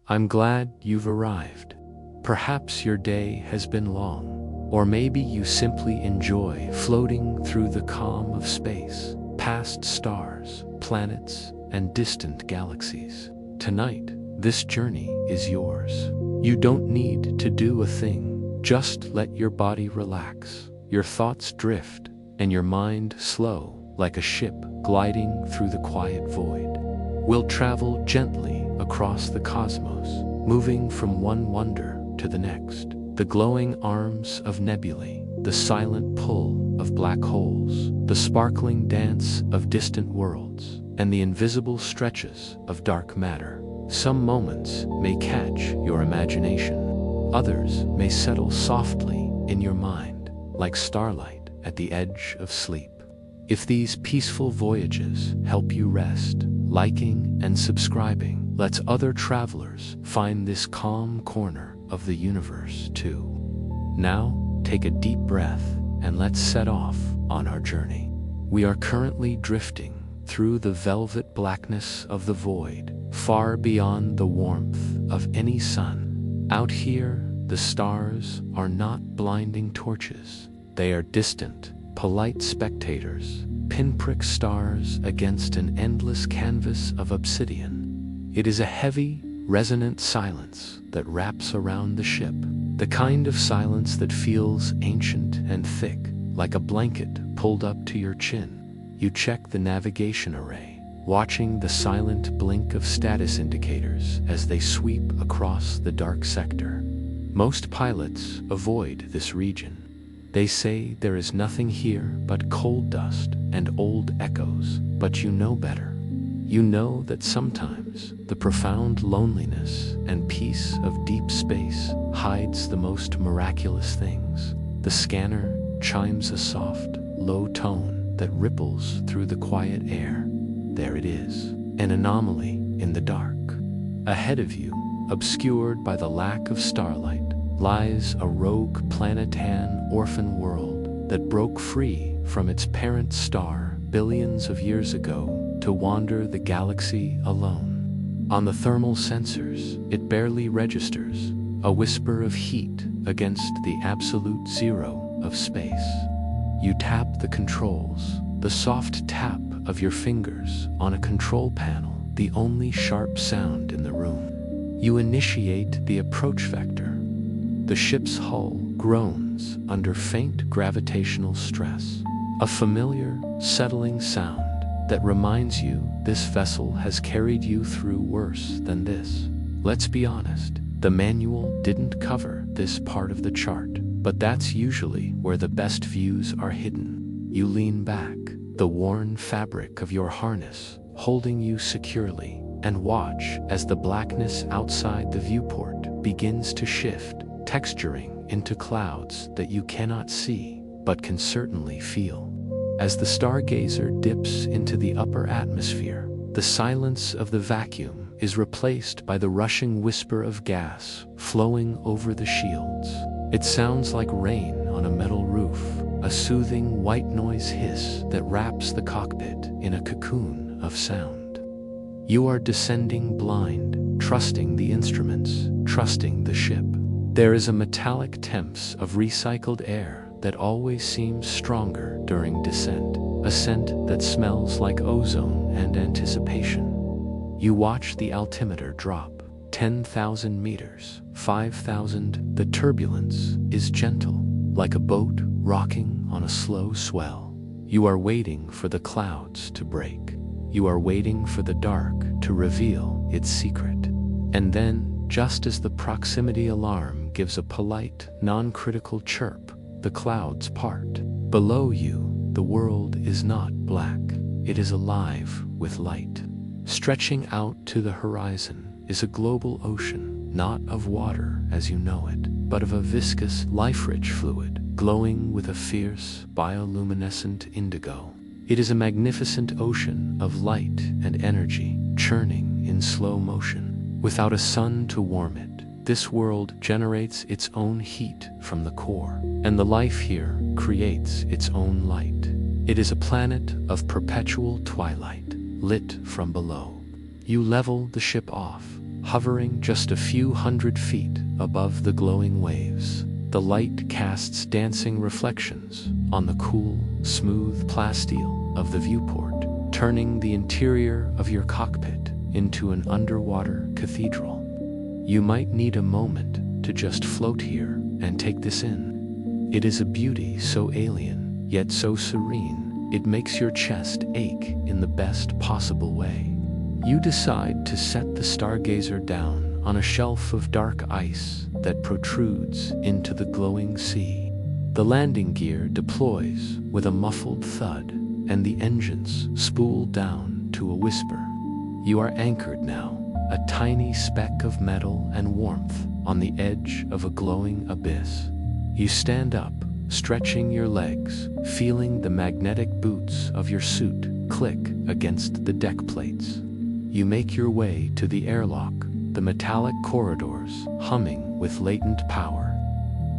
I'm glad you've arrived. Perhaps your day has been long, or maybe you simply enjoy floating through the calm of space, past stars, planets, and distant galaxies. Tonight, this journey is yours. You don't need to do a thing, just let your body relax, your thoughts drift, and your mind slow like a ship gliding through the quiet void. We'll travel gently across the cosmos, moving from one wonder to the next. The glowing arms of nebulae, the silent pull of black holes, the sparkling dance of distant worlds, and the invisible stretches of dark matter. Some moments may catch your imagination. Others may settle softly in your mind, like starlight at the edge of sleep. If these peaceful voyages help you rest, liking and subscribing lets other travelers find this calm corner of the universe too. Now, take a deep breath and let's set off on our journey. We are currently drifting through the velvet blackness of the void, far beyond the warmth of any sun. Out here, the stars are not blinding torches. They are distant, polite spectators, pinprick stars against an endless canvas of obsidian. It is a heavy, resonant silence that wraps around the ship, the kind of silence that feels ancient and thick, like a blanket pulled up to your chin. You check the navigation array, watching the silent blink of status indicators as they sweep across the dark sector. Most pilots avoid this region. They say there is nothing here but coal dust and old echoes, but you know better. You know that sometimes the profound loneliness and peace of deep space hides the most miraculous things. The scanner chimes a soft, low tone that ripples through the quiet air. There it is, an anomaly in the dark. Ahead of you, obscured by the lack of starlight, lies a rogue planetan orphan world that broke free from its parent star billions of years ago to wander the galaxy alone. On the thermal sensors, it barely registers, a whisper of heat against the absolute zero of space. You tap the controls, the soft tap of your fingers on a control panel, the only sharp sound in the room. You initiate the approach vector. The ship's hull groans under faint gravitational stress, a familiar, settling sound that reminds you this vessel has carried you through worse than this. Let's be honest, the manual didn't cover this part of the chart, but that's usually where the best views are hidden. You lean back, the worn fabric of your harness holding you securely, and watch as the blackness outside the viewport begins to shift, texturing into clouds that you cannot see, but can certainly feel. As the stargazer dips into the upper atmosphere, the silence of the vacuum is replaced by the rushing whisper of gas flowing over the shields. It sounds like rain on a metal roof, a soothing white noise hiss that wraps the cockpit in a cocoon of sound. You are descending blind, trusting the instruments, trusting the ship. There is a metallic temps of recycled air that always seems stronger during descent, a scent that smells like ozone and anticipation. You watch the altimeter drop, 10,000 meters, 5,000. The turbulence is gentle, like a boat rocking on a slow swell. You are waiting for the clouds to break. You are waiting for the dark to reveal its secret. And then, just as the proximity alarm gives a polite, non-critical chirp, the clouds part. Below you, the world is not black. It is alive with light. Stretching out to the horizon is a global ocean, not of water as you know it, but of a viscous, life-rich fluid, glowing with a fierce, bioluminescent indigo. It is a magnificent ocean of light and energy, churning in slow motion. Without a sun to warm it, this world generates its own heat from the core, and the life here creates its own light. It is a planet of perpetual twilight, lit from below. You level the ship off, hovering just a few hundred feet above the glowing waves. The light casts dancing reflections on the cool, smooth plasteel of the viewport, turning the interior of your cockpit into an underwater cathedral. You might need a moment to just float here and take this in. It is a beauty so alien, yet so serene, it makes your chest ache in the best possible way. You decide to set the stargazer down on a shelf of dark ice that protrudes into the glowing sea. The landing gear deploys with a muffled thud, and the engines spool down to a whisper. You are anchored now, a tiny speck of metal and warmth on the edge of a glowing abyss. You stand up, stretching your legs, feeling the magnetic boots of your suit click against the deck plates. You make your way to the airlock, the metallic corridors humming with latent power.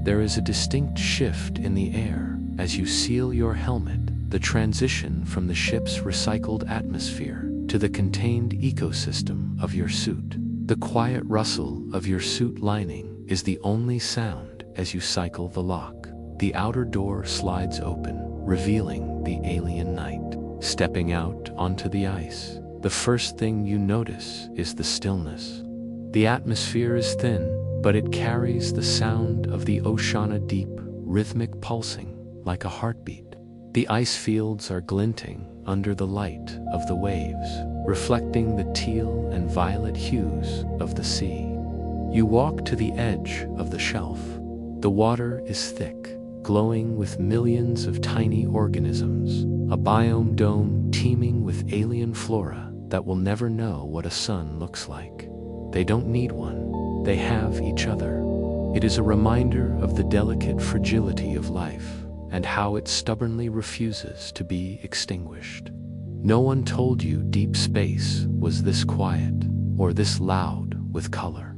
There is a distinct shift in the air as you seal your helmet, the transition from the ship's recycled atmosphere to the contained ecosystem of your suit. The quiet rustle of your suit lining is the only sound as you cycle the lock. The outer door slides open, revealing the alien night. Stepping out onto the ice, the first thing you notice is the stillness. The atmosphere is thin, but it carries the sound of the oceana deep, rhythmic pulsing like a heartbeat. The ice fields are glinting under the light of the waves, reflecting the teal and violet hues of the sea. You walk to the edge of the shelf. The water is thick, glowing with millions of tiny organisms, a biome dome teeming with alien flora that will never know what a sun looks like. They don't need one, they have each other. It is a reminder of the delicate fragility of life and how it stubbornly refuses to be extinguished. No one told you deep space was this quiet or this loud with color.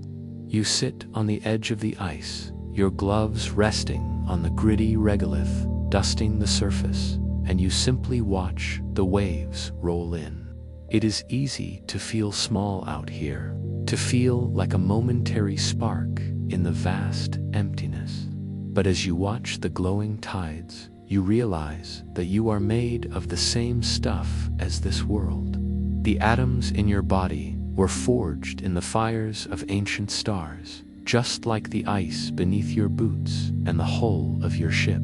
You sit on the edge of the ice, your gloves resting on the gritty regolith, dusting the surface, and you simply watch the waves roll in. It is easy to feel small out here, to feel like a momentary spark in the vast emptiness. But as you watch the glowing tides, you realize that you are made of the same stuff as this world. The atoms in your body were forged in the fires of ancient stars, just like the ice beneath your boots and the hull of your ship.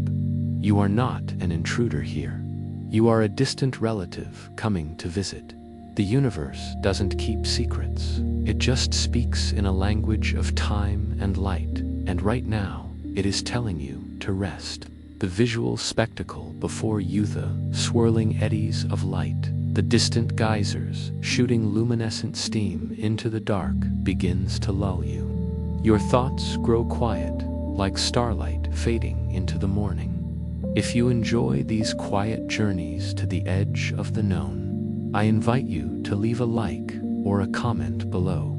You are not an intruder here. You are a distant relative coming to visit. The universe doesn't keep secrets. It just speaks in a language of time and light, and right now, it is telling you to rest. The visual spectacle before you, the swirling eddies of light, the distant geysers shooting luminescent steam into the dark, begins to lull you. Your thoughts grow quiet, like starlight fading into the morning. If you enjoy these quiet journeys to the edge of the known, I invite you to leave a like or a comment below.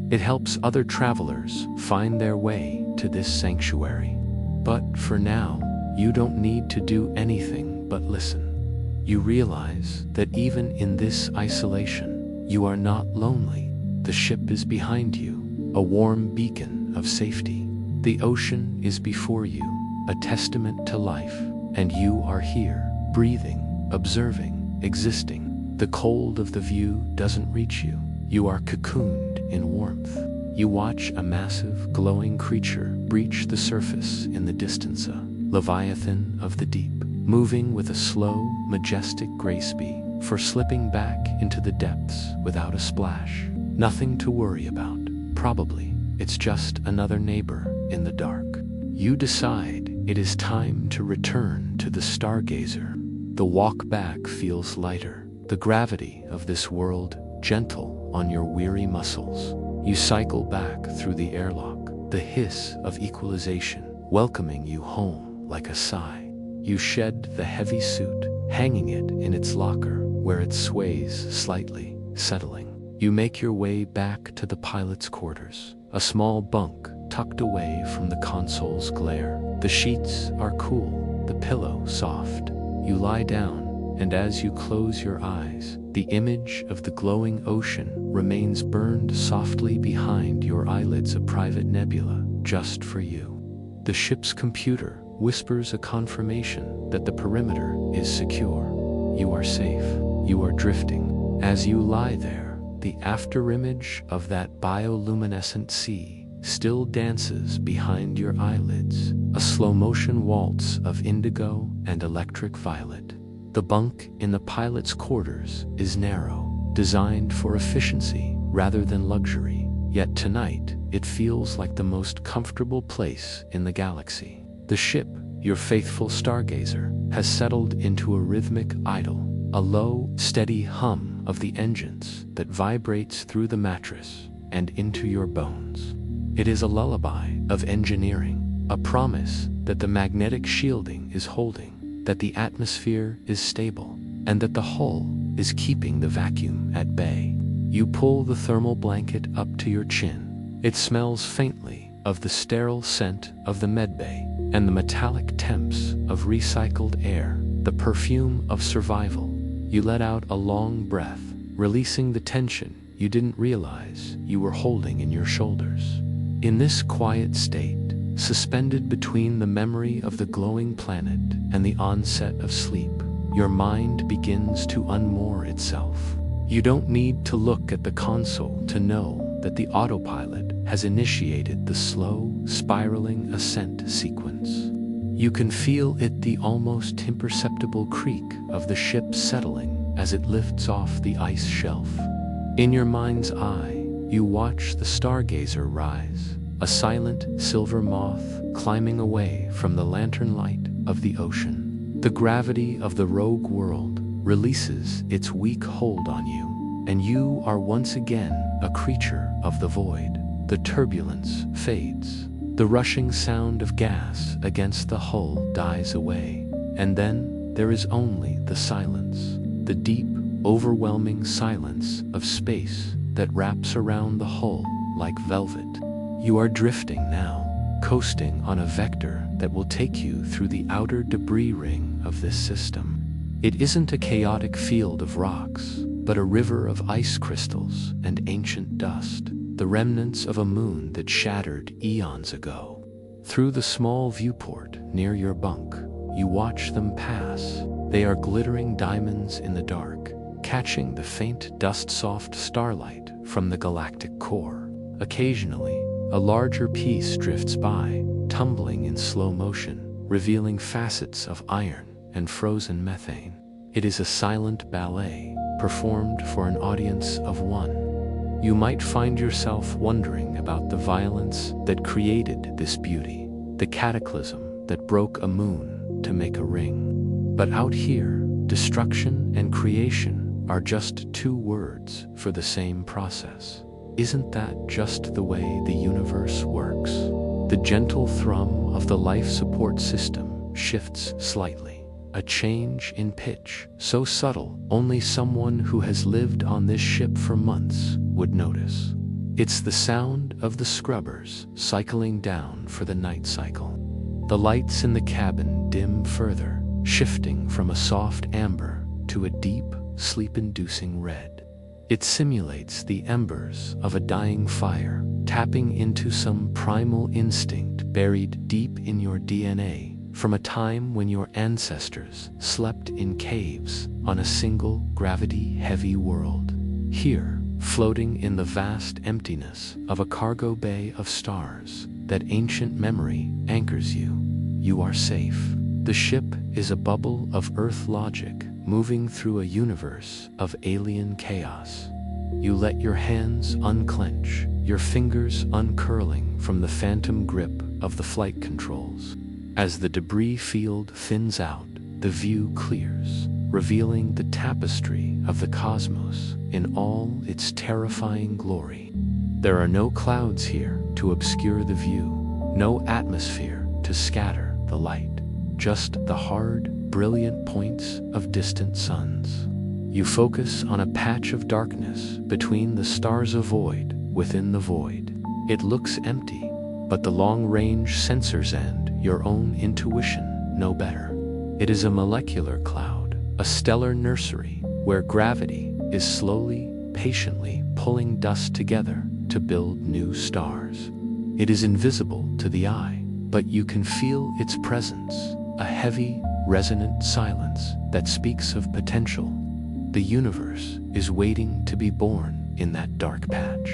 It helps other travelers find their way to this sanctuary. But for now, you don't need to do anything but listen. You realize that even in this isolation, you are not lonely. The ship is behind you, a warm beacon of safety. The ocean is before you, a testament to life, and you are here, breathing, observing, existing. The cold of the view doesn't reach you. You are cocooned in warmth. You watch a massive, glowing creature breach the surface in the distance, a leviathan of the deep, moving with a slow, majestic grace for slipping back into the depths without a splash. Nothing to worry about. Probably, it's just another neighbor in the dark. You decide it is time to return to the stargazer. The walk back feels lighter. The gravity of this world gentle on your weary muscles. You cycle back through the airlock, the hiss of equalization welcoming you home like a sigh. You shed the heavy suit, hanging it in its locker where it sways slightly, settling. You make your way back to the pilot's quarters, a small bunk tucked away from the console's glare. The sheets are cool, the pillow soft. You lie down, and as you close your eyes, the image of the glowing ocean remains burned softly behind your eyelids, a private nebula just for you. The ship's computer whispers a confirmation that the perimeter is secure. You are safe. You are drifting. As you lie there, the afterimage of that bioluminescent sea still dances behind your eyelids, a slow-motion waltz of indigo and electric violet. The bunk in the pilot's quarters is narrow, designed for efficiency rather than luxury, yet tonight it feels like the most comfortable place in the galaxy. The ship, your faithful stargazer, has settled into a rhythmic idyll, a low, steady hum of the engines that vibrates through the mattress and into your bones. It is a lullaby of engineering, a promise that the magnetic shielding is holding, that the atmosphere is stable, and that the hull is keeping the vacuum at bay. You pull the thermal blanket up to your chin. It smells faintly of the sterile scent of the medbay and the metallic temps of recycled air, the perfume of survival. You let out a long breath, releasing the tension you didn't realize you were holding in your shoulders. In this quiet state, suspended between the memory of the glowing planet and the onset of sleep, your mind begins to unmoor itself. You don't need to look at the console to know that the autopilot has initiated the slow, spiraling ascent sequence. You can feel it, the almost imperceptible creak of the ship settling as it lifts off the ice shelf. In your mind's eye, you watch the stargazer rise, a silent silver moth climbing away from the lantern light of the ocean. The gravity of the rogue world releases its weak hold on you, and you are once again a creature of the void. The turbulence fades. The rushing sound of gas against the hull dies away, and then there is only the silence, the deep, overwhelming silence of space that wraps around the hull like velvet. You are drifting now, coasting on a vector that will take you through the outer debris ring of this system. It isn't a chaotic field of rocks, but a river of ice crystals and ancient dust, the remnants of a moon that shattered eons ago. Through the small viewport near your bunk, you watch them pass. They are glittering diamonds in the dark, catching the faint dust-soft starlight from the galactic core. Occasionally, a larger piece drifts by, tumbling in slow motion, revealing facets of iron and frozen methane. It is a silent ballet, performed for an audience of one. You might find yourself wondering about the violence that created this beauty, the cataclysm that broke a moon to make a ring. But out here, destruction and creation are just two words for the same process. Isn't that just the way the universe works? The gentle thrum of the life support system shifts slightly, a change in pitch so subtle only someone who has lived on this ship for months would notice. It's the sound of the scrubbers cycling down for the night cycle. The lights in the cabin dim further, shifting from a soft amber to a deep, sleep-inducing red. It simulates the embers of a dying fire, tapping into some primal instinct buried deep in your DNA from a time when your ancestors slept in caves on a single gravity-heavy world. Here, floating in the vast emptiness of a cargo bay of stars, that ancient memory anchors you. You are safe. The ship is a bubble of Earth logic moving through a universe of alien chaos. You let your hands unclench, your fingers uncurling from the phantom grip of the flight controls. As the debris field thins out, the view clears, revealing the tapestry of the cosmos in all its terrifying glory. There are no clouds here to obscure the view, no atmosphere to scatter the light, just the hard, brilliant points of distant suns. You focus on a patch of darkness between the stars, a void within the void. It looks empty, but the long-range sensors and your own intuition know better. It is a molecular cloud, a stellar nursery where gravity is slowly, patiently pulling dust together to build new stars. It is invisible to the eye, but you can feel its presence, a heavy, resonant silence that speaks of potential. The universe is waiting to be born in that dark patch.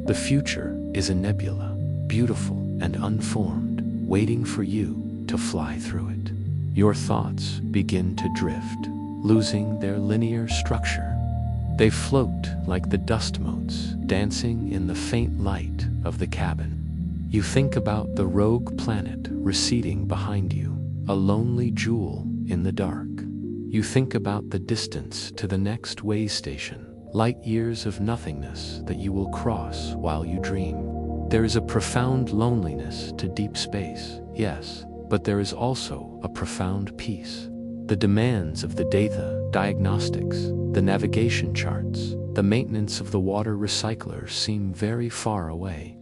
The future is a nebula, beautiful and unformed, waiting for you to fly through it. Your thoughts begin to drift, losing their linear structure. They float like the dust motes dancing in the faint light of the cabin. You think about the rogue planet receding behind you, a lonely jewel in the dark. You think about the distance to the next way station, light years of nothingness that you will cross while you dream. There is a profound loneliness to deep space, yes, but there is also a profound peace. The demands of the data, diagnostics, the navigation charts, the maintenance of the water recycler seem very far away.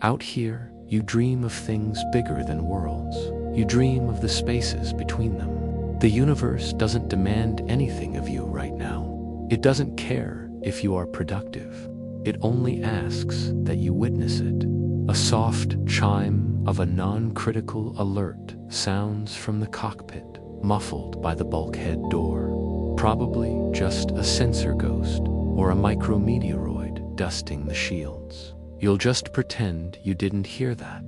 Out here, you dream of things bigger than worlds. You dream of the spaces between them. The universe doesn't demand anything of you right now. It doesn't care if you are productive. It only asks that you witness it. A soft chime of a non-critical alert sounds from the cockpit, muffled by the bulkhead door. Probably just a sensor ghost or a micrometeoroid dusting the shields. You'll just pretend you didn't hear that.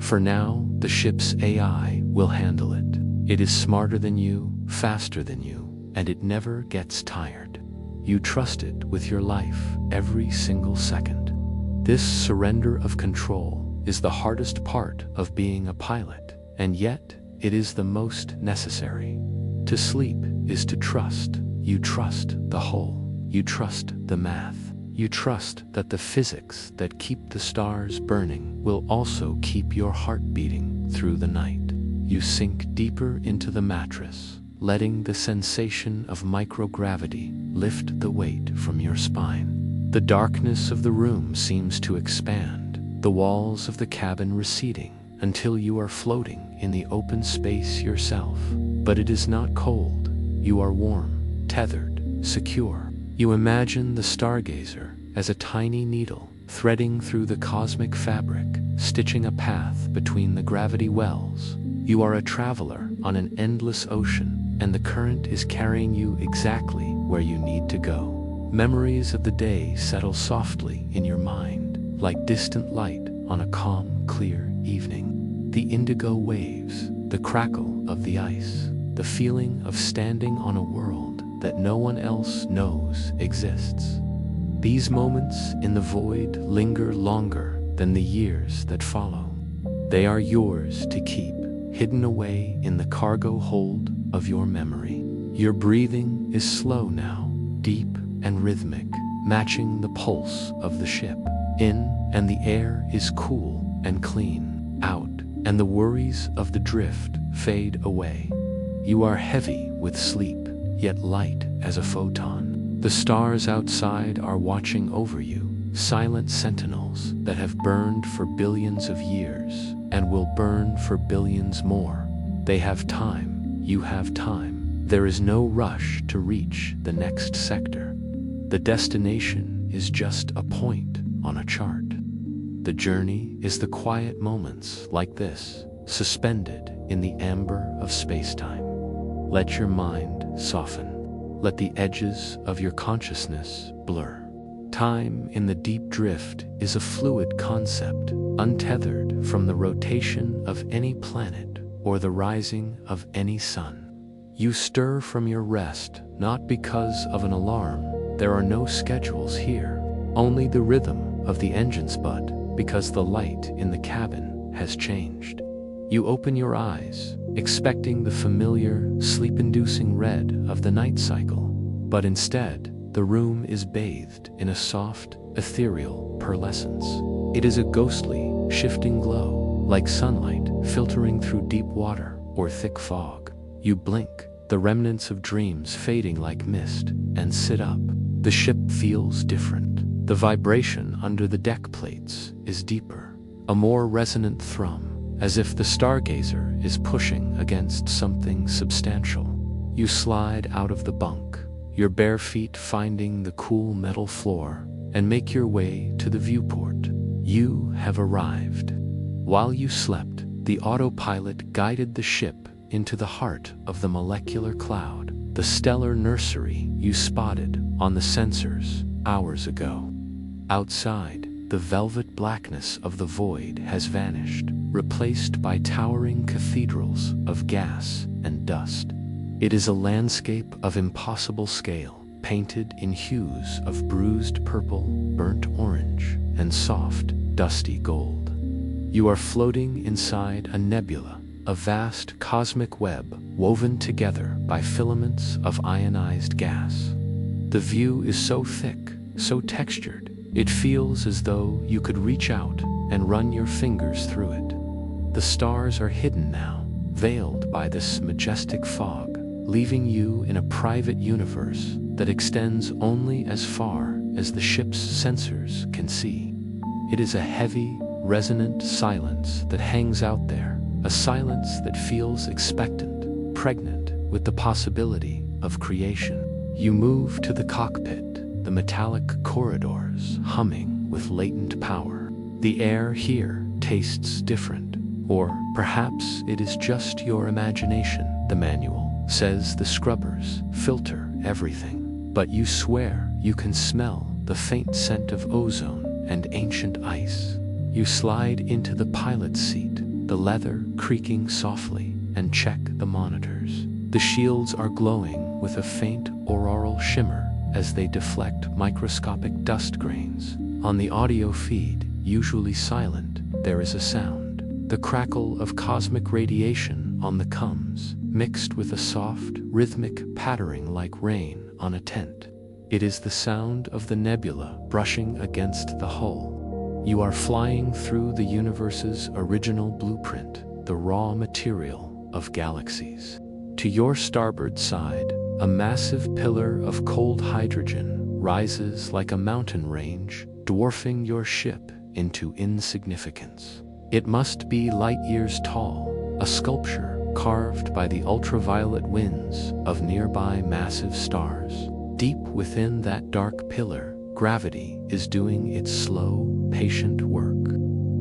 For now, the ship's AI will handle it. It is smarter than you, faster than you, and it never gets tired. You trust it with your life every single second. This surrender of control is the hardest part of being a pilot, and yet it is the most necessary. To sleep is to trust. You trust the whole. You trust the math. You trust that the physics that keep the stars burning will also keep your heart beating through the night. You sink deeper into the mattress, letting the sensation of microgravity lift the weight from your spine. The darkness of the room seems to expand, the walls of the cabin receding until you are floating in the open space yourself. But it is not cold. You are warm, tethered, secure. You imagine the stargazer as a tiny needle threading through the cosmic fabric, stitching a path between the gravity wells. You are a traveler on an endless ocean, and the current is carrying you exactly where you need to go. Memories of the day settle softly in your mind, like distant light on a calm, clear evening. The indigo waves, the crackle of the ice, the feeling of standing on a world that no one else knows exists. These moments in the void linger longer than the years that follow. They are yours to keep, hidden away in the cargo hold of your memory. Your breathing is slow now, deep and rhythmic, matching the pulse of the ship. In, and the air is cool and clean. Out, and the worries of the drift fade away. You are heavy with sleep, yet light as a photon. The stars outside are watching over you, silent sentinels that have burned for billions of years and will burn for billions more. They have time, you have time. There is no rush to reach the next sector. The destination is just a point on a chart. The journey is the quiet moments like this, suspended in the amber of space-time. Let your mind soften. Let the edges of your consciousness blur. Time in the deep drift is a fluid concept, untethered from the rotation of any planet or the rising of any sun. You stir from your rest not because of an alarm. There are no schedules here, only the rhythm of the engine's bud, because the light in the cabin has changed. You open your eyes, expecting the familiar, sleep-inducing red of the night cycle, but instead, the room is bathed in a soft, ethereal pearlescence. It is a ghostly, shifting glow, like sunlight filtering through deep water or thick fog. You blink, the remnants of dreams fading like mist, and sit up. The ship feels different. The vibration under the deck plates is deeper, a more resonant thrum, as if the stargazer is pushing against something substantial. You slide out of the bunk, your bare feet finding the cool metal floor, and make your way to the viewport. You have arrived. While you slept, the autopilot guided the ship into the heart of the molecular cloud, the stellar nursery you spotted on the sensors hours ago. Outside, the velvet blackness of the void has vanished, replaced by towering cathedrals of gas and dust. It is a landscape of impossible scale, painted in hues of bruised purple, burnt orange, and soft, dusty gold. You are floating inside a nebula, a vast cosmic web woven together by filaments of ionized gas. The view is so thick, so textured, it feels as though you could reach out and run your fingers through it. The stars are hidden now, veiled by this majestic fog, leaving you in a private universe that extends only as far as the ship's sensors can see. It is a heavy, resonant silence that hangs out there, a silence that feels expectant, pregnant with the possibility of creation. You move to the cockpit, the metallic corridors humming with latent power. The air here tastes different, or perhaps it is just your imagination. The manual says the scrubbers filter everything, but you swear you can smell the faint scent of ozone and ancient ice. You slide into the pilot's seat, the leather creaking softly, and check the monitors. The shields are glowing with a faint auroral shimmer as they deflect microscopic dust grains. On the audio feed, usually silent, there is a sound. The crackle of cosmic radiation on the coms, mixed with a soft, rhythmic pattering like rain on a tent. It is the sound of the nebula brushing against the hull. You are flying through the universe's original blueprint, the raw material of galaxies. To your starboard side, a massive pillar of cold hydrogen rises like a mountain range, dwarfing your ship into insignificance. It must be light years tall, a sculpture carved by the ultraviolet winds of nearby massive stars. Deep within that dark pillar, gravity is doing its slow, patient work.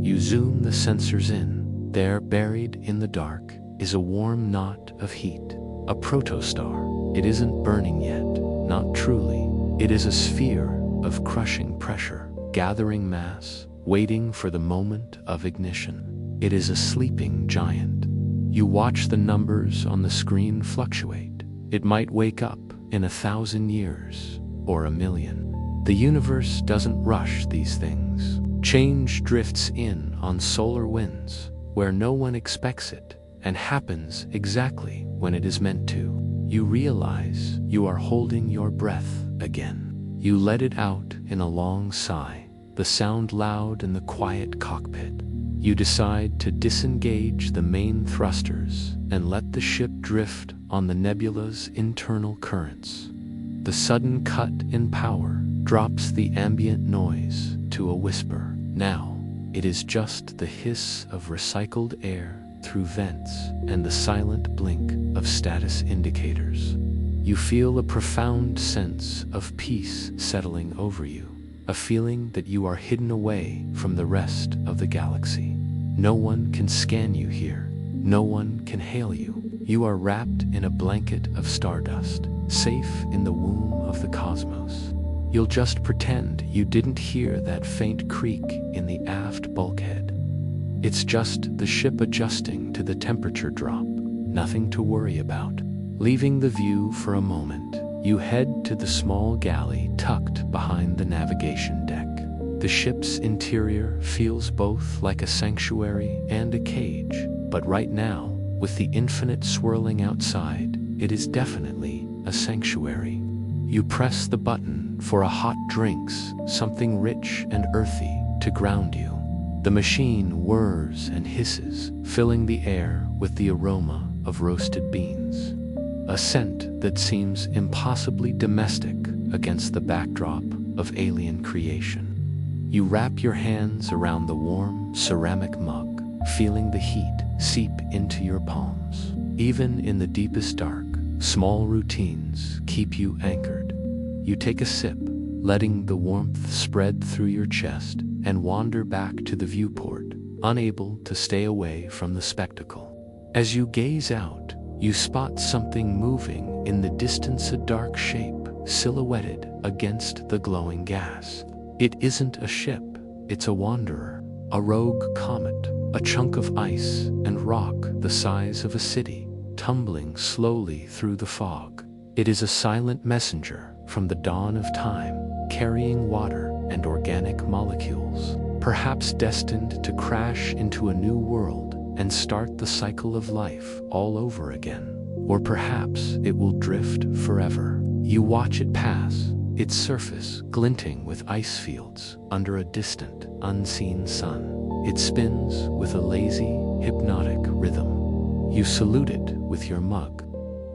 You zoom the sensors in. There, buried in the dark, is a warm knot of heat, a protostar. It isn't burning yet, not truly. It is a sphere of crushing pressure, gathering mass, waiting for the moment of ignition. It is a sleeping giant. You watch the numbers on the screen fluctuate. It might wake up in 1,000 years, or 1,000,000. The universe doesn't rush these things. Change drifts in on solar winds, where no one expects it, and happens exactly when it is meant to. You realize you are holding your breath again. You let it out in a long sigh, the sound loud in the quiet cockpit. You decide to disengage the main thrusters and let the ship drift on the nebula's internal currents. The sudden cut in power drops the ambient noise to a whisper. Now, it is just the hiss of recycled air through vents and the silent blink of status indicators. You feel a profound sense of peace settling over you, a feeling that you are hidden away from the rest of the galaxy. No one can scan you here. No one can hail you. You are wrapped in a blanket of stardust, safe in the womb of the cosmos. You'll just pretend you didn't hear that faint creak in the aft bulkhead. It's just the ship adjusting to the temperature drop, nothing to worry about. Leaving the view for a moment, you head to the small galley tucked behind the navigation deck. The ship's interior feels both like a sanctuary and a cage, but right now, with the infinite swirling outside, it is definitely a sanctuary. You press the button for a hot drinks, something rich and earthy, to ground you. The machine whirs and hisses, filling the air with the aroma of roasted beans. A scent that seems impossibly domestic against the backdrop of alien creation. You wrap your hands around the warm ceramic mug, feeling the heat seep into your palms. Even in the deepest dark, Small routines keep you anchored. You take a sip, letting the warmth spread through your chest, and wander back to the viewport, unable to stay away from the spectacle. As you gaze out, you spot something moving in the distance, a dark shape silhouetted against the glowing gas. It isn't a ship, it's a wanderer, a rogue comet, a chunk of ice and rock the size of a city, tumbling slowly through the fog. It is a silent messenger from the dawn of time, carrying water and organic molecules, perhaps destined to crash into a new world and start the cycle of life all over again. Or perhaps it will drift forever. You watch it pass, its surface glinting with ice fields under a distant, unseen sun. It spins with a lazy, hypnotic rhythm. You salute it with your mug.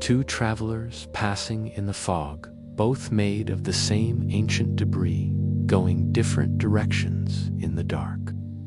Two travelers passing in the fog, both made of the same ancient debris, going different directions in the dark.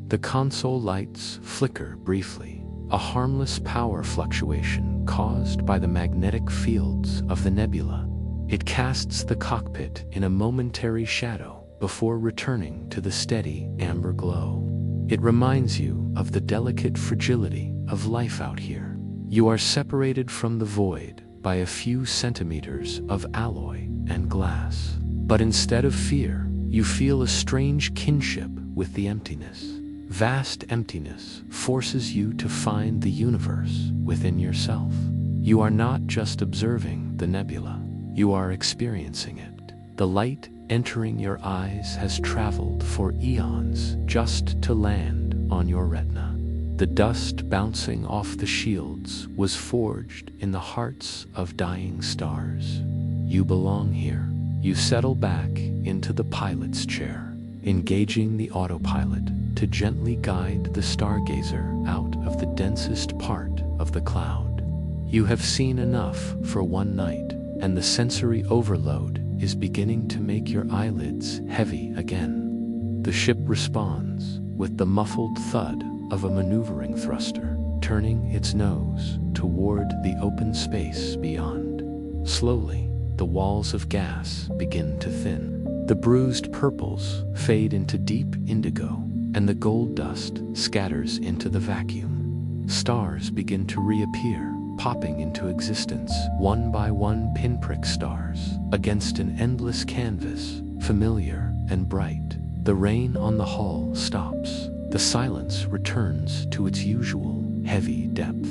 The console lights flicker briefly, a harmless power fluctuation caused by the magnetic fields of the nebula. It casts the cockpit in a momentary shadow before returning to the steady amber glow. It reminds you of the delicate fragility of life out here. You are separated from the void by a few centimeters of alloy and glass. But instead of fear, you feel a strange kinship with the emptiness. Vast emptiness forces you to find the universe within yourself. You are not just observing the nebula, you are experiencing it. The light entering your eyes has traveled for eons just to land on your retina. The dust bouncing off the shields was forged in the hearts of dying stars. You belong here. You settle back into the pilot's chair, engaging the autopilot to gently guide the stargazer out of the densest part of the cloud. You have seen enough for one night, and the sensory overload is beginning to make your eyelids heavy again. The ship responds with the muffled thud of a maneuvering thruster, turning its nose toward the open space beyond. Slowly, the walls of gas begin to thin. The bruised purples fade into deep indigo, and the gold dust scatters into the vacuum. Stars begin to reappear, popping into existence, one by one pinprick stars, against an endless canvas, familiar and bright. The rain on the hull stops. The silence returns to its usual, heavy depth.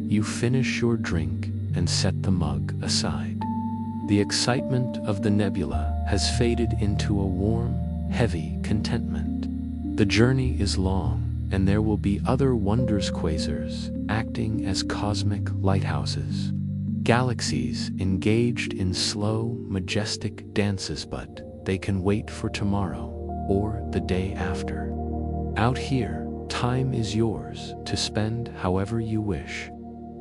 You finish your drink and set the mug aside. The excitement of the nebula has faded into a warm, heavy contentment. The journey is long, and there will be other wonders, quasars acting as cosmic lighthouses. Galaxies engaged in slow, majestic dances, but they can wait for tomorrow or the day after. Out here, time is yours to spend however you wish.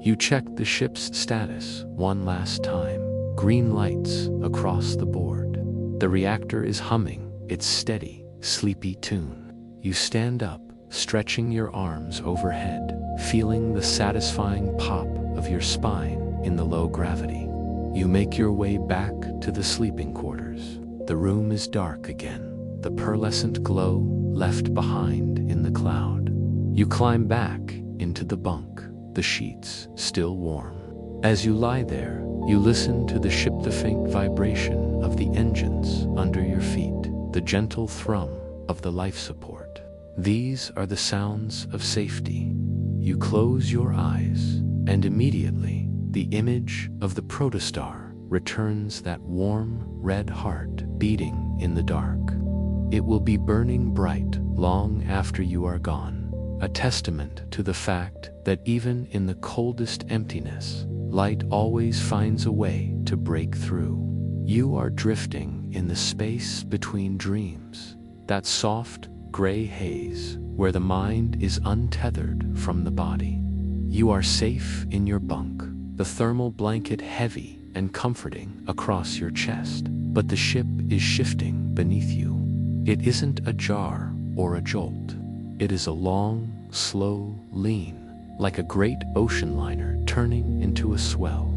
You check the ship's status one last time. Green lights across the board. The reactor is humming its steady, sleepy tune. You stand up, stretching your arms overhead, feeling the satisfying pop of your spine in the low gravity. You make your way back to the sleeping quarters. The room is dark again, the pearlescent glow left behind in the cloud. You climb back into the bunk, the sheets still warm. As you lie there, you listen to the faint vibration of the engines under your feet, the gentle thrum of the life support. These are the sounds of safety. You close your eyes, and immediately the image of the protostar returns, that warm, red heart beating in the dark. It will be burning bright long after you are gone, a testament to the fact that even in the coldest emptiness, light always finds a way to break through. You are drifting in the space between dreams, that soft, gray haze where the mind is untethered from the body. You are safe in your bunk, the thermal blanket heavy and comforting across your chest, but the ship is shifting beneath you. It isn't a jar or a jolt. It is a long, slow lean, like a great ocean liner turning into a swell.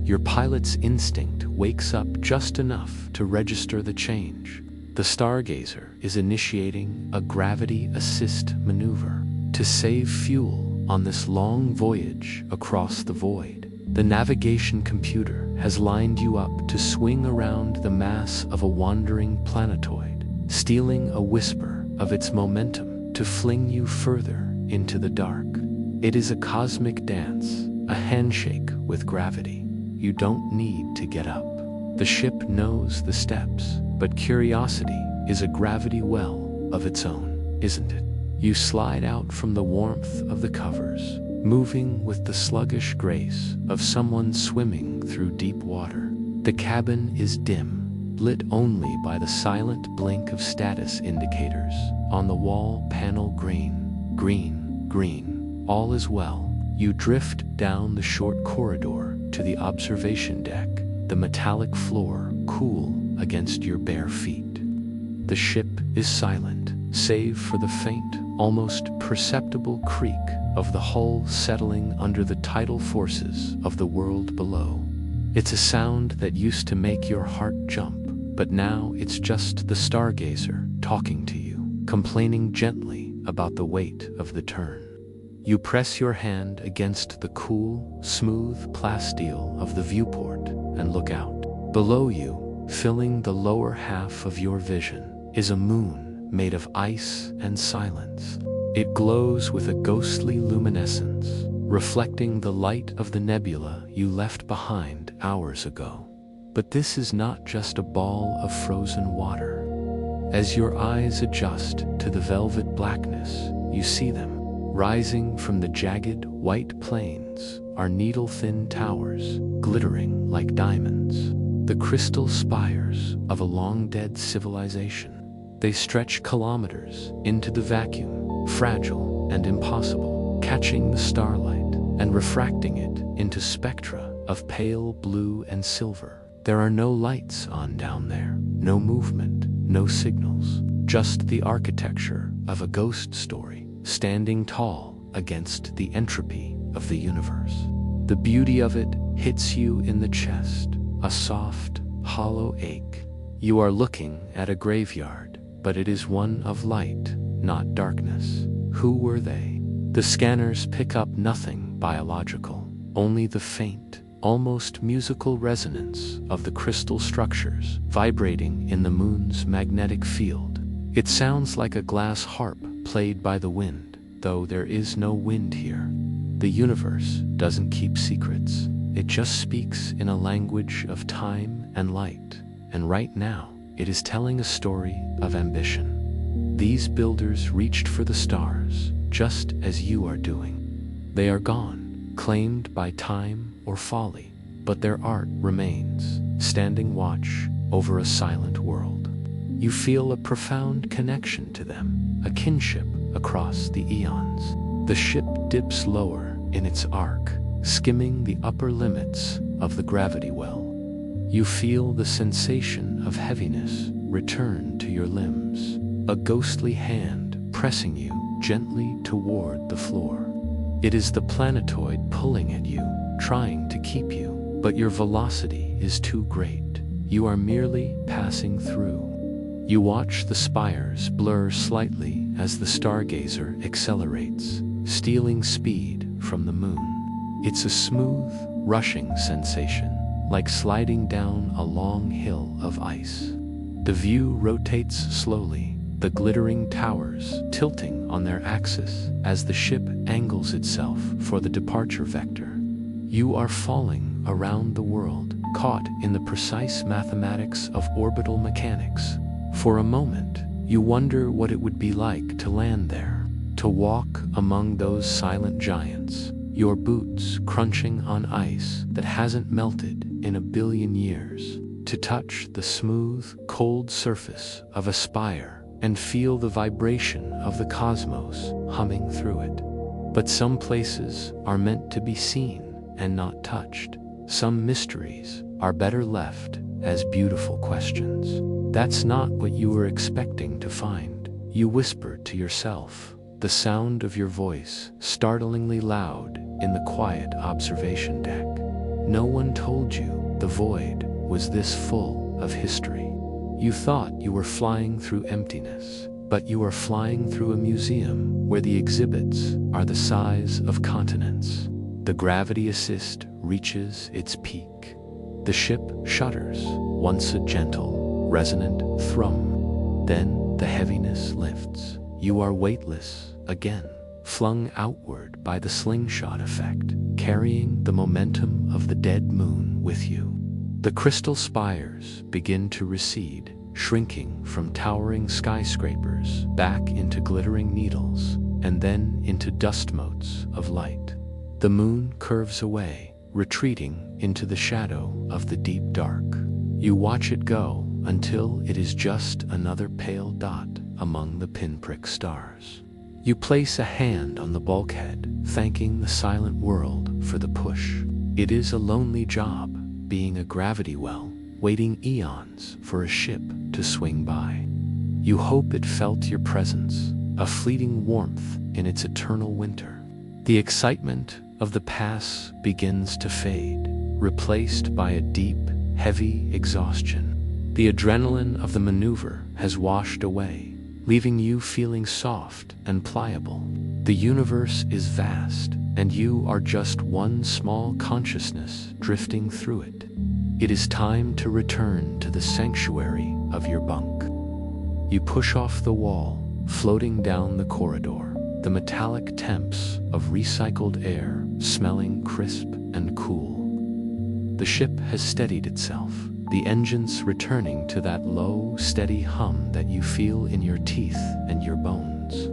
your pilot's instinct wakes up just enough to register the change. The stargazer is initiating a gravity assist maneuver to save fuel on this long voyage across the void. The navigation computer has lined you up to swing around the mass of a wandering planetoid, stealing a whisper of its momentum to fling you further into the dark. It is a cosmic dance, a handshake with gravity. You don't need to get up. The ship knows the steps, but curiosity is a gravity well of its own, isn't it? You slide out from the warmth of the covers, moving with the sluggish grace of someone swimming through deep water. The cabin is dim, lit only by the silent blink of status indicators on the wall panel. Green, green, green. All is well. You drift down the short corridor to the observation deck, the metallic floor cool against your bare feet. The ship is silent, save for the faint, almost perceptible creak of the hull settling under the tidal forces of the world below. It's a sound that used to make your heart jump, but now it's just the stargazer talking to you, complaining gently about the weight of the turn. You press your hand against the cool, smooth plasteel of the viewport and look out. Below you, filling the lower half of your vision, is a moon made of ice and silence. It glows with a ghostly luminescence, reflecting the light of the nebula you left behind hours ago. But this is not just a ball of frozen water. As your eyes adjust to the velvet blackness, you see them. Rising from the jagged, white plains are needle-thin towers, glittering like diamonds, the crystal spires of a long-dead civilization. They stretch kilometers into the vacuum, fragile and impossible, catching the starlight and refracting it into spectra of pale blue and silver. There are no lights on down there, no movement, no signals, just the architecture of a ghost story, standing tall against the entropy of the universe. The beauty of it hits you in the chest, a soft, hollow ache. You are looking at a graveyard, but it is one of light, not darkness. Who were they? The scanners pick up nothing biological, only the faint, almost musical resonance of the crystal structures vibrating in the moon's magnetic field. It sounds like a glass harp played by the wind, though there is no wind here. The universe doesn't keep secrets. It just speaks in a language of time and light, and right now it is telling a story of ambition. These builders reached for the stars, just as you are doing. They are gone, claimed by time or folly, but their art remains, standing watch over a silent world. You feel a profound connection to them, a kinship across the eons. The ship dips lower in its arc, skimming the upper limits of the gravity well. You feel the sensation of heaviness return to your limbs, a ghostly hand pressing you gently toward the floor. It is the planetoid pulling at you, trying to keep you, but your velocity is too great. You are merely passing through. You watch the spires blur slightly as the stargazer accelerates, stealing speed from the moon. It's a smooth, rushing sensation, like sliding down a long hill of ice. The view rotates slowly, the glittering towers tilting on their axis as the ship angles itself for the departure vector. You are falling around the world, caught in the precise mathematics of orbital mechanics. For a moment, you wonder what it would be like to land there, to walk among those silent giants, your boots crunching on ice that hasn't melted in a billion years, to touch the smooth, cold surface of a spire and feel the vibration of the cosmos humming through it. But some places are meant to be seen and not touched. Some mysteries are better left as beautiful questions. That's not what you were expecting to find. You whisper to yourself, the sound of your voice startlingly loud in the quiet observation deck. No one told you the void was this full of history. You thought you were flying through emptiness, but you are flying through a museum where the exhibits are the size of continents. The gravity assist reaches its peak. The ship shudders, once a gentle, resonant thrum. Then the heaviness lifts. You are weightless again, flung outward by the slingshot effect, carrying the momentum of the dead moon with you. The crystal spires begin to recede, shrinking from towering skyscrapers back into glittering needles, and then into dust motes of light. The moon curves away, retreating into the shadow of the deep dark. You watch it go until it is just another pale dot among the pinprick stars. You place a hand on the bulkhead, thanking the silent world for the push. It is a lonely job, being a gravity well, waiting eons for a ship to swing by. You hope it felt your presence, a fleeting warmth in its eternal winter. The excitement of the pass begins to fade, replaced by a deep, heavy exhaustion. The adrenaline of the maneuver has washed away, leaving you feeling soft and pliable. The universe is vast, and you are just one small consciousness drifting through it. It is time to return to the sanctuary of your bunk. You push off the wall, floating down the corridor, the metallic temps of recycled air smelling crisp and cool. The ship has steadied itself, the engines returning to that low, steady hum that you feel in your teeth and your bones.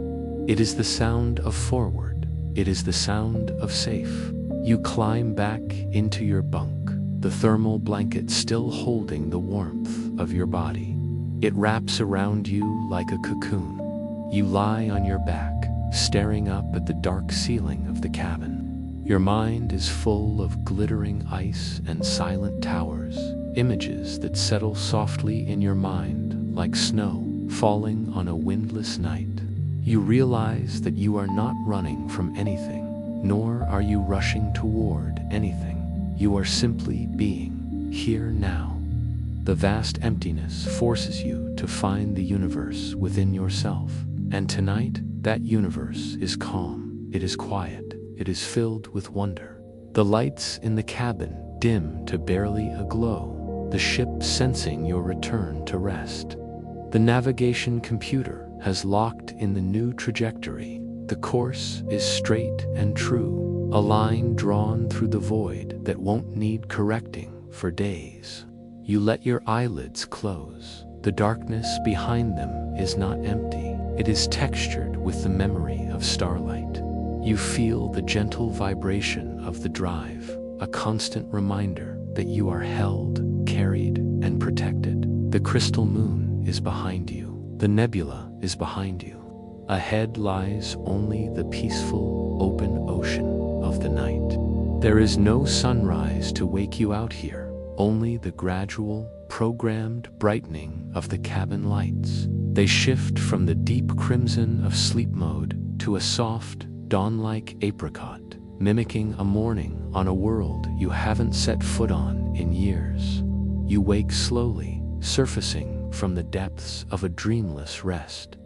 It is the sound of forward. It is the sound of safe. You climb back into your bunk, the thermal blanket still holding the warmth of your body. It wraps around you like a cocoon. You lie on your back, staring up at the dark ceiling of the cabin. Your mind is full of glittering ice and silent towers, images that settle softly in your mind like snow falling on a windless night. You realize that you are not running from anything, nor are you rushing toward anything. You are simply being, here now. The vast emptiness forces you to find the universe within yourself, and tonight, that universe is calm, it is quiet, it is filled with wonder. The lights in the cabin dim to barely a glow, the ship sensing your return to rest. The navigation computer has locked in the new trajectory. The course is straight and true, a line drawn through the void that won't need correcting for days. You let your eyelids close. The darkness behind them is not empty. It is textured with the memory of starlight. You feel the gentle vibration of the drive, a constant reminder that you are held, carried, and protected. The crystal moon is behind you. The nebula is behind you. Ahead lies only the peaceful, open ocean of the night. There is no sunrise to wake you out here, only the gradual, programmed brightening of the cabin lights. They shift from the deep crimson of sleep mode to a soft, dawn-like apricot, mimicking a morning on a world you haven't set foot on in years. You wake slowly, surfacing from the depths of a dreamless rest.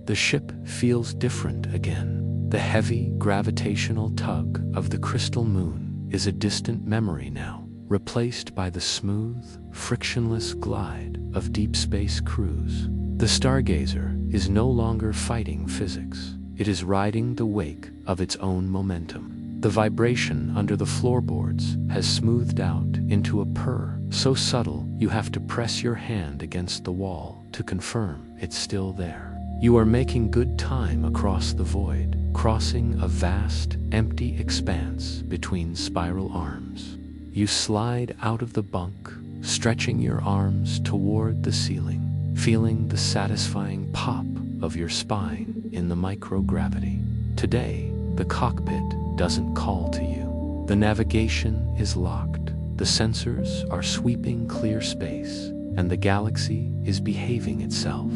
The ship feels different again. The heavy, gravitational tug of the crystal moon is a distant memory now, replaced by the smooth, frictionless glide of deep space cruise. The stargazer is no longer fighting physics. It is riding the wake of its own momentum. The vibration under the floorboards has smoothed out into a purr, so subtle you have to press your hand against the wall to confirm it's still there. You are making good time across the void, crossing a vast, empty expanse between spiral arms. You slide out of the bunk, stretching your arms toward the ceiling, feeling the satisfying pop of your spine in the microgravity. Today, the cockpit doesn't call to you. The navigation is locked. The sensors are sweeping clear space, and the galaxy is behaving itself.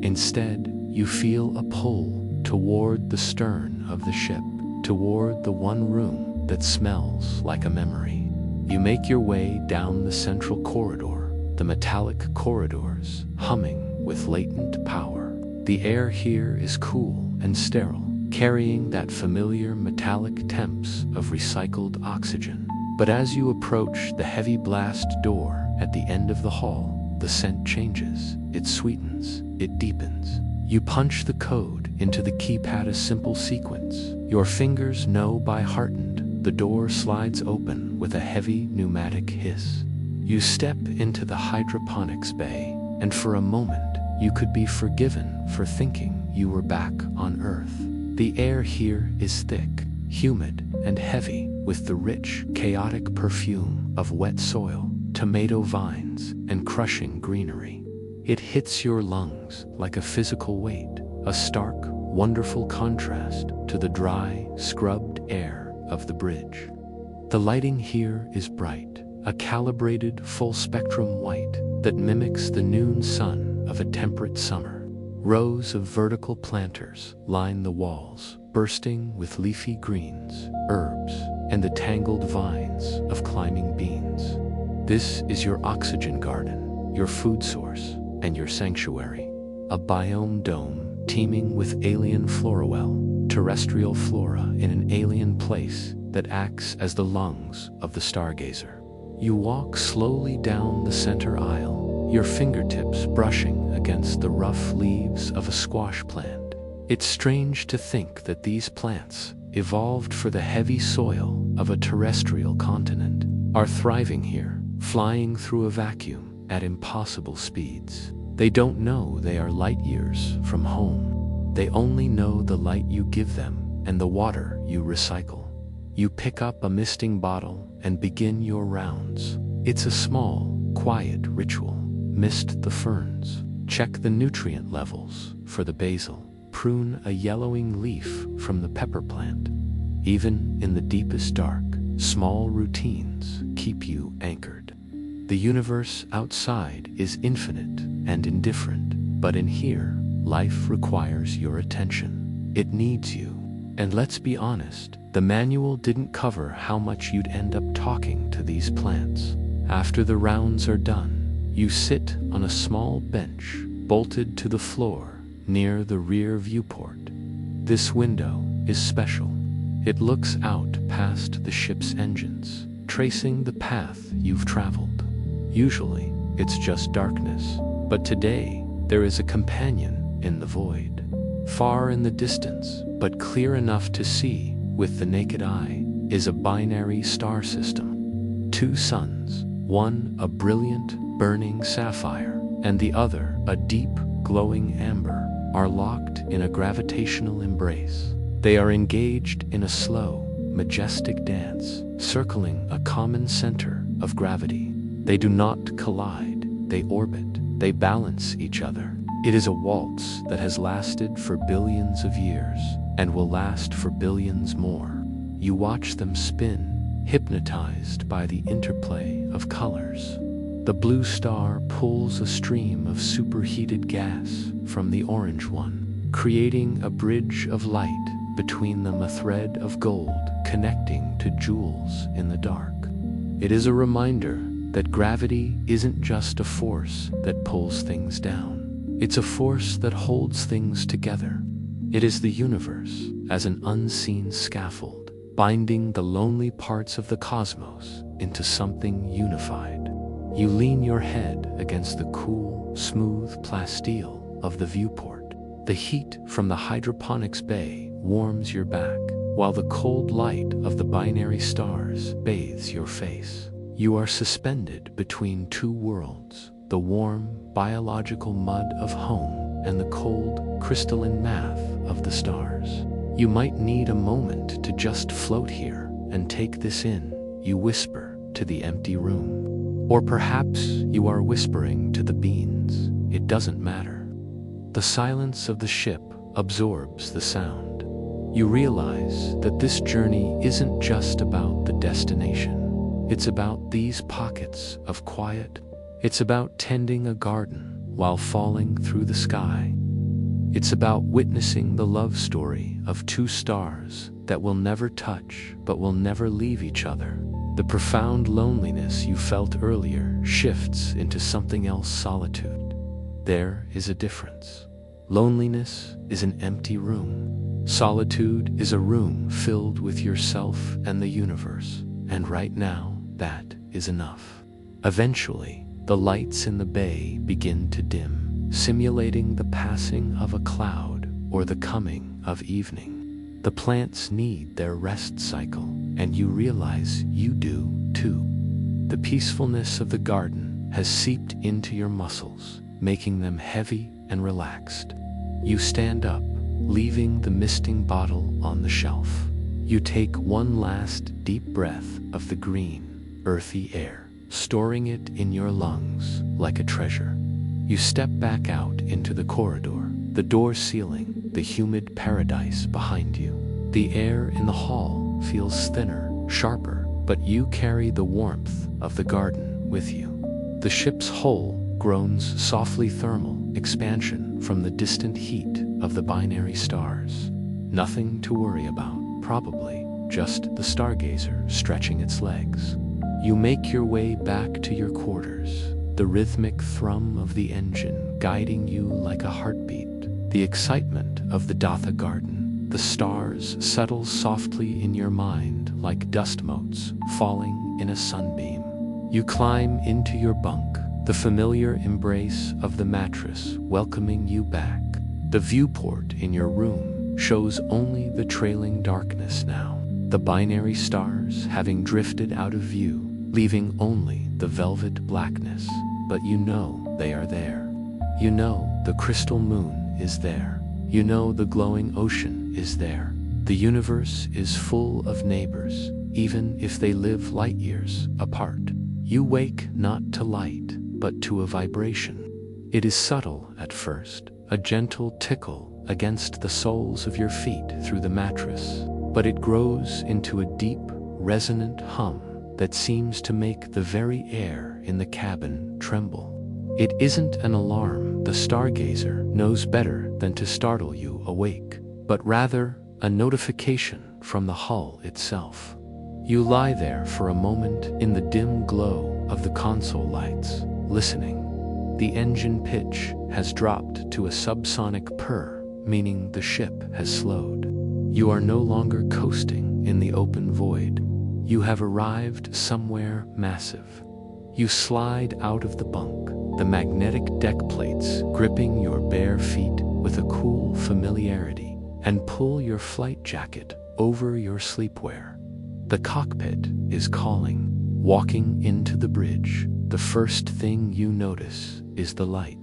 Instead, you feel a pull toward the stern of the ship, toward the one room that smells like a memory. You make your way down the central corridor, the metallic corridors humming with latent power. The air here is cool and sterile, carrying that familiar metallic temps of recycled oxygen. But as you approach the heavy blast door at the end of the hall, the scent changes, it sweetens, it deepens. You punch the code into the keypad, a simple sequence. Your fingers know by heart. The door slides open with a heavy pneumatic hiss. You step into the hydroponics bay, and for a moment, you could be forgiven for thinking you were back on Earth. The air here is thick, humid, and heavy, with the rich, chaotic perfume of wet soil, tomato vines, and crushing greenery. It hits your lungs like a physical weight, a stark, wonderful contrast to the dry, scrubbed air of the bridge. The lighting here is bright, a calibrated full-spectrum white that mimics the noon sun of a temperate summer. Rows of vertical planters line the walls, bursting with leafy greens, herbs, and the tangled vines of climbing beans. This is your oxygen garden, your food source, and your sanctuary. A biome dome teeming with alien florawell, terrestrial flora in an alien place that acts as the lungs of the stargazer. You walk slowly down the center aisle, your fingertips brushing against the rough leaves of a squash plant. It's strange to think that these plants, evolved for the heavy soil of a terrestrial continent, are thriving here, flying through a vacuum at impossible speeds. They don't know they are light years from home. They only know the light you give them and the water you recycle. You pick up a misting bottle and begin your rounds. It's a small, quiet ritual. Mist the ferns, check the nutrient levels for the basil, prune a yellowing leaf from the pepper plant. Even in the deepest dark, small routines keep you anchored. The universe outside is infinite and indifferent, but in here, life requires your attention. It needs you. And let's be honest, the manual didn't cover how much you'd end up talking to these plants. After the rounds are done, you sit on a small bench bolted to the floor near the rear viewport. This window is special. It looks out past the ship's engines, tracing the path you've traveled. Usually, it's just darkness, but today there is a companion in the void. Far in the distance, but clear enough to see with the naked eye, is a binary star system. Two suns, one a brilliant, burning sapphire, and the other a deep, glowing amber, are locked in a gravitational embrace. They are engaged in a slow, majestic dance, circling a common center of gravity. They do not collide, they orbit, they balance each other. It is a waltz that has lasted for billions of years and will last for billions more. You watch them spin, hypnotized by the interplay of colors. The blue star pulls a stream of superheated gas from the orange one, creating a bridge of light between them, a thread of gold connecting to jewels in the dark. It is a reminder that gravity isn't just a force that pulls things down. It's a force that holds things together. It is the universe as an unseen scaffold, binding the lonely parts of the cosmos into something unified. You lean your head against the cool, smooth plasteel of the viewport. The heat from the hydroponics bay warms your back, while the cold light of the binary stars bathes your face. You are suspended between two worlds, the warm, biological mud of home and the cold, crystalline math of the stars. You might need a moment to just float here and take this in, you whisper to the empty room. Or perhaps you are whispering to the beans. It doesn't matter. The silence of the ship absorbs the sound. You realize that this journey isn't just about the destination. It's about these pockets of quiet. It's about tending a garden while falling through the sky. It's about witnessing the love story of two stars that will never touch but will never leave each other. The profound loneliness you felt earlier shifts into something else: solitude. There is a difference. Loneliness is an empty room. Solitude is a room filled with yourself and the universe. And right now, that is enough. Eventually, the lights in the bay begin to dim, simulating the passing of a cloud or the coming of evening. The plants need their rest cycle, and you realize you do too. The peacefulness of the garden has seeped into your muscles, making them heavy and relaxed. You stand up, leaving the misting bottle on the shelf. You take one last deep breath of the green, earthy air, storing it in your lungs like a treasure. You step back out into the corridor, the door sealing the humid paradise behind you. The air in the hall feels thinner, sharper, but you carry the warmth of the garden with you. The ship's hull groans softly, thermal expansion from the distant heat of the binary stars. Nothing to worry about, probably just the stargazer stretching its legs. You make your way back to your quarters, the rhythmic thrum of the engine guiding you like a heartbeat. The excitement of the Datha garden, the stars settle softly in your mind like dust motes falling in a sunbeam. You climb into your bunk, the familiar embrace of the mattress welcoming you back. The viewport in your room shows only the trailing darkness now, the binary stars having drifted out of view, leaving only the velvet blackness. But you know they are there. You know the crystal moon is there. You know the glowing ocean is there. The universe is full of neighbors, even if they live light years apart. You wake not to light, but to a vibration. It is subtle at first, a gentle tickle against the soles of your feet through the mattress, but it grows into a deep, resonant hum that seems to make the very air in the cabin tremble. It isn't an alarm, the stargazer knows better than to startle you awake, but rather a notification from the hull itself. You lie there for a moment in the dim glow of the console lights, listening. The engine pitch has dropped to a subsonic purr, meaning the ship has slowed. You are no longer coasting in the open void. You have arrived somewhere massive. You slide out of the bunk, the magnetic deck plates gripping your bare feet with a cool familiarity, and pull your flight jacket over your sleepwear. The cockpit is calling. Walking into the bridge, the first thing you notice is the light.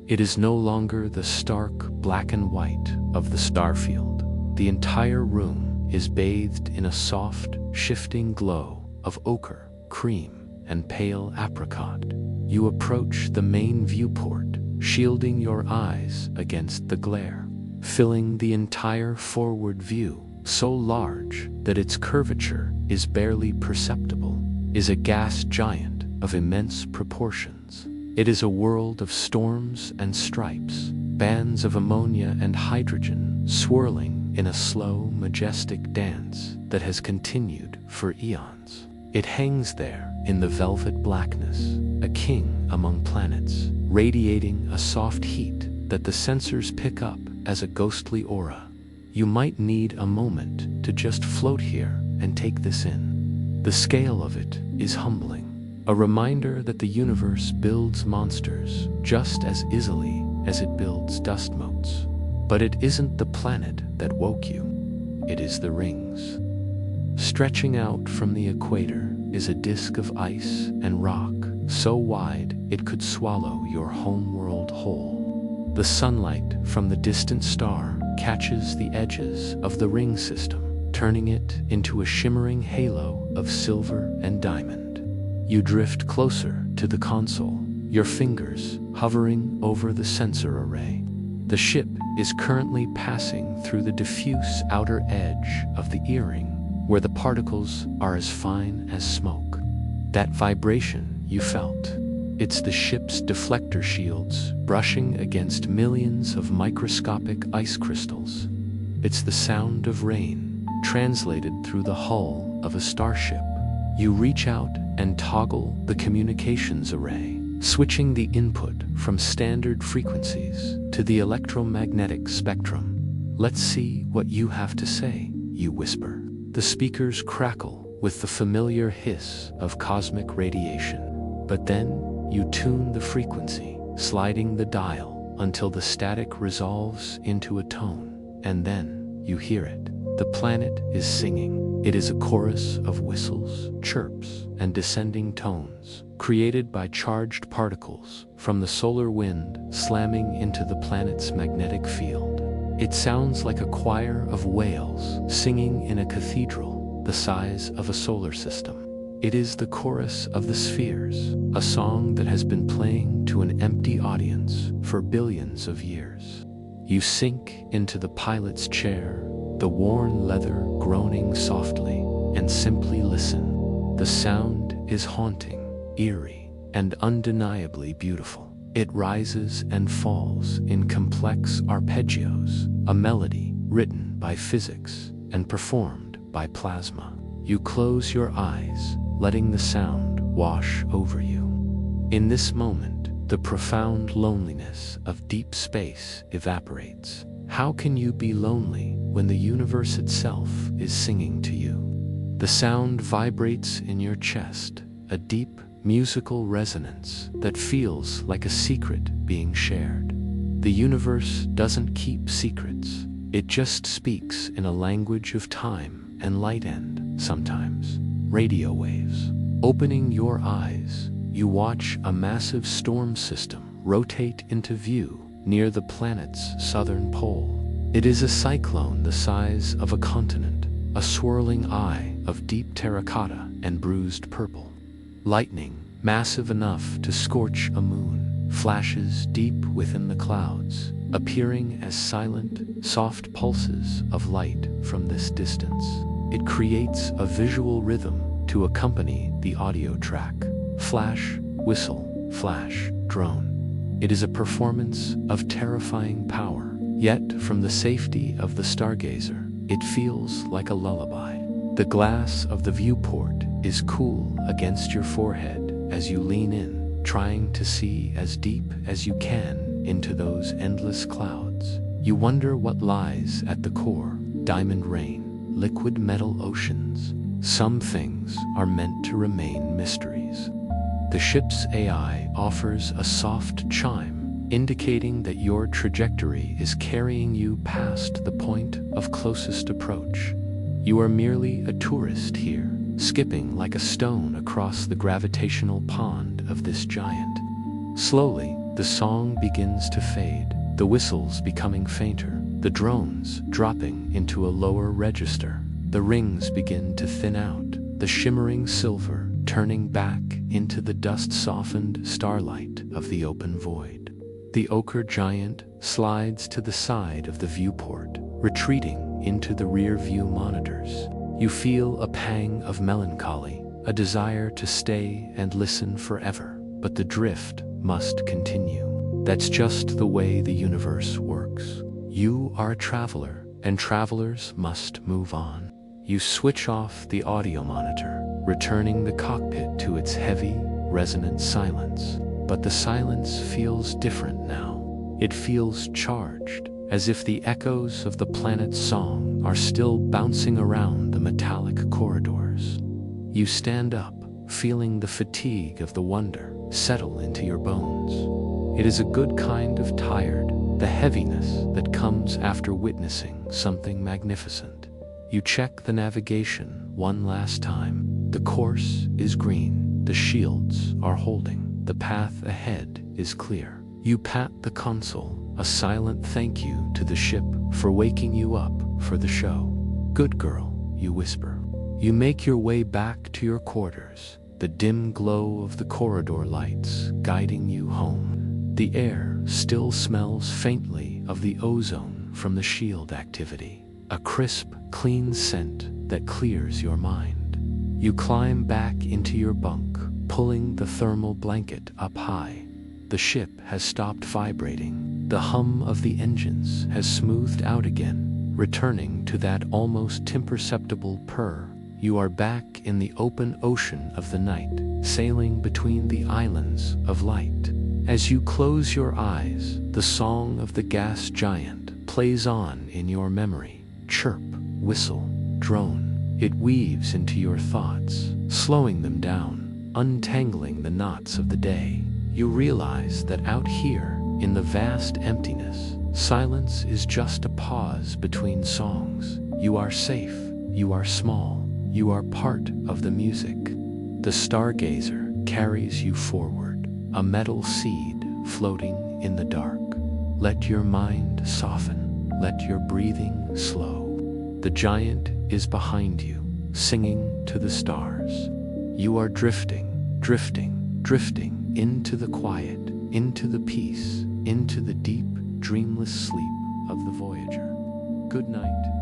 It is no longer the stark black and white of the starfield. The entire room is bathed in a soft, shifting glow of ochre, cream, and pale apricot. You approach the main viewport, shielding your eyes against the glare, filling the entire forward view, so large that its curvature is barely perceptible, is a gas giant of immense proportions. It is a world of storms and stripes, bands of ammonia and hydrogen swirling in a slow, majestic dance that has continued for eons. It hangs there in the velvet blackness, a king among planets, radiating a soft heat that the sensors pick up as a ghostly aura. You might need a moment to just float here and take this in. The scale of it is humbling, a reminder that the universe builds monsters just as easily as it builds dust motes. But it isn't the planet that woke you, it is the rings. Stretching out from the equator is a disk of ice and rock, so wide it could swallow your homeworld whole. The sunlight from the distant star catches the edges of the ring system, turning it into a shimmering halo of silver and diamond. You drift closer to the console, your fingers hovering over the sensor array. The ship is currently passing through the diffuse outer edge of the earring, where the particles are as fine as smoke. That vibration you felt, it's the ship's deflector shields brushing against millions of microscopic ice crystals. It's the sound of rain translated through the hull of a starship. You reach out and toggle the communications array, switching the input from standard frequencies to the electromagnetic spectrum. "Let's see what you have to say," you whisper. The speakers crackle with the familiar hiss of cosmic radiation. But then you tune the frequency, sliding the dial until the static resolves into a tone. And then you hear it. The planet is singing. It is a chorus of whistles, chirps, and descending tones, created by charged particles from the solar wind slamming into the planet's magnetic field. It sounds like a choir of whales singing in a cathedral the size of a solar system. It is the chorus of the spheres, a song that has been playing to an empty audience for billions of years. You sink into the pilot's chair, the worn leather groaning softly, and simply listen. The sound is haunting, eerie, and undeniably beautiful. It rises and falls in complex arpeggios, a melody written by physics and performed by plasma. You close your eyes, letting the sound wash over you. In this moment, the profound loneliness of deep space evaporates. How can you be lonely when the universe itself is singing to you? The sound vibrates in your chest, a deep, musical resonance that feels like a secret being shared. The universe doesn't keep secrets. It just speaks in a language of time and light and, sometimes, radio waves. Opening your eyes, you watch a massive storm system rotate into view near the planet's southern pole. It is a cyclone the size of a continent, a swirling eye of deep terracotta and bruised purple. Lightning, massive enough to scorch a moon, flashes deep within the clouds, appearing as silent, soft pulses of light from this distance. It creates a visual rhythm to accompany the audio track. Flash, whistle, flash, drone. It is a performance of terrifying power, yet from the safety of the stargazer, it feels like a lullaby. The glass of the viewport is cool against your forehead as you lean in, trying to see as deep as you can into those endless clouds. You wonder what lies at the core: diamond rain, liquid metal oceans. Some things are meant to remain mysteries. The ship's AI offers a soft chime, indicating that your trajectory is carrying you past the point of closest approach. You are merely a tourist here, skipping like a stone across the gravitational pond of this giant. Slowly, the song begins to fade, the whistles becoming fainter, the drones dropping into a lower register. The rings begin to thin out, the shimmering silver turning back into the dust-softened starlight of the open void. The ochre giant slides to the side of the viewport, retreating into the rear-view monitors. You feel a pang of melancholy, a desire to stay and listen forever, but the drift must continue. That's just the way the universe works. You are a traveler, and travelers must move on. You switch off the audio monitor, returning the cockpit to its heavy, resonant silence. But the silence feels different now. It feels charged, as if the echoes of the planet's song are still bouncing around the metallic corridors. You stand up, feeling the fatigue of the wonder settle into your bones. It is a good kind of tired, the heaviness that comes after witnessing something magnificent. You check the navigation one last time. The course is green, the shields are holding, the path ahead is clear. You pat the console, a silent thank you to the ship for waking you up for the show. "Good girl," you whisper. You make your way back to your quarters, the dim glow of the corridor lights guiding you home. The air still smells faintly of the ozone from the shield activity, a crisp, clean scent that clears your mind. You climb back into your bunk, pulling the thermal blanket up high. The ship has stopped vibrating. The hum of the engines has smoothed out again, returning to that almost imperceptible purr you are back in the open ocean of the night, sailing between the islands of light. As you close your eyes, the song of the gas giant plays on in your memory. Chirp, whistle, drone. It weaves into your thoughts, slowing them down, untangling the knots of the day. You realize that out here, in the vast emptiness, silence is just a pause between songs. You are safe, you are small, you are part of the music. The stargazer carries you forward, a metal seed floating in the dark. Let your mind soften, let your breathing slow. The giant is behind you, singing to the stars. You are drifting, drifting, drifting into the quiet, into the peace, into the deep, dreamless sleep of the voyager. Good night.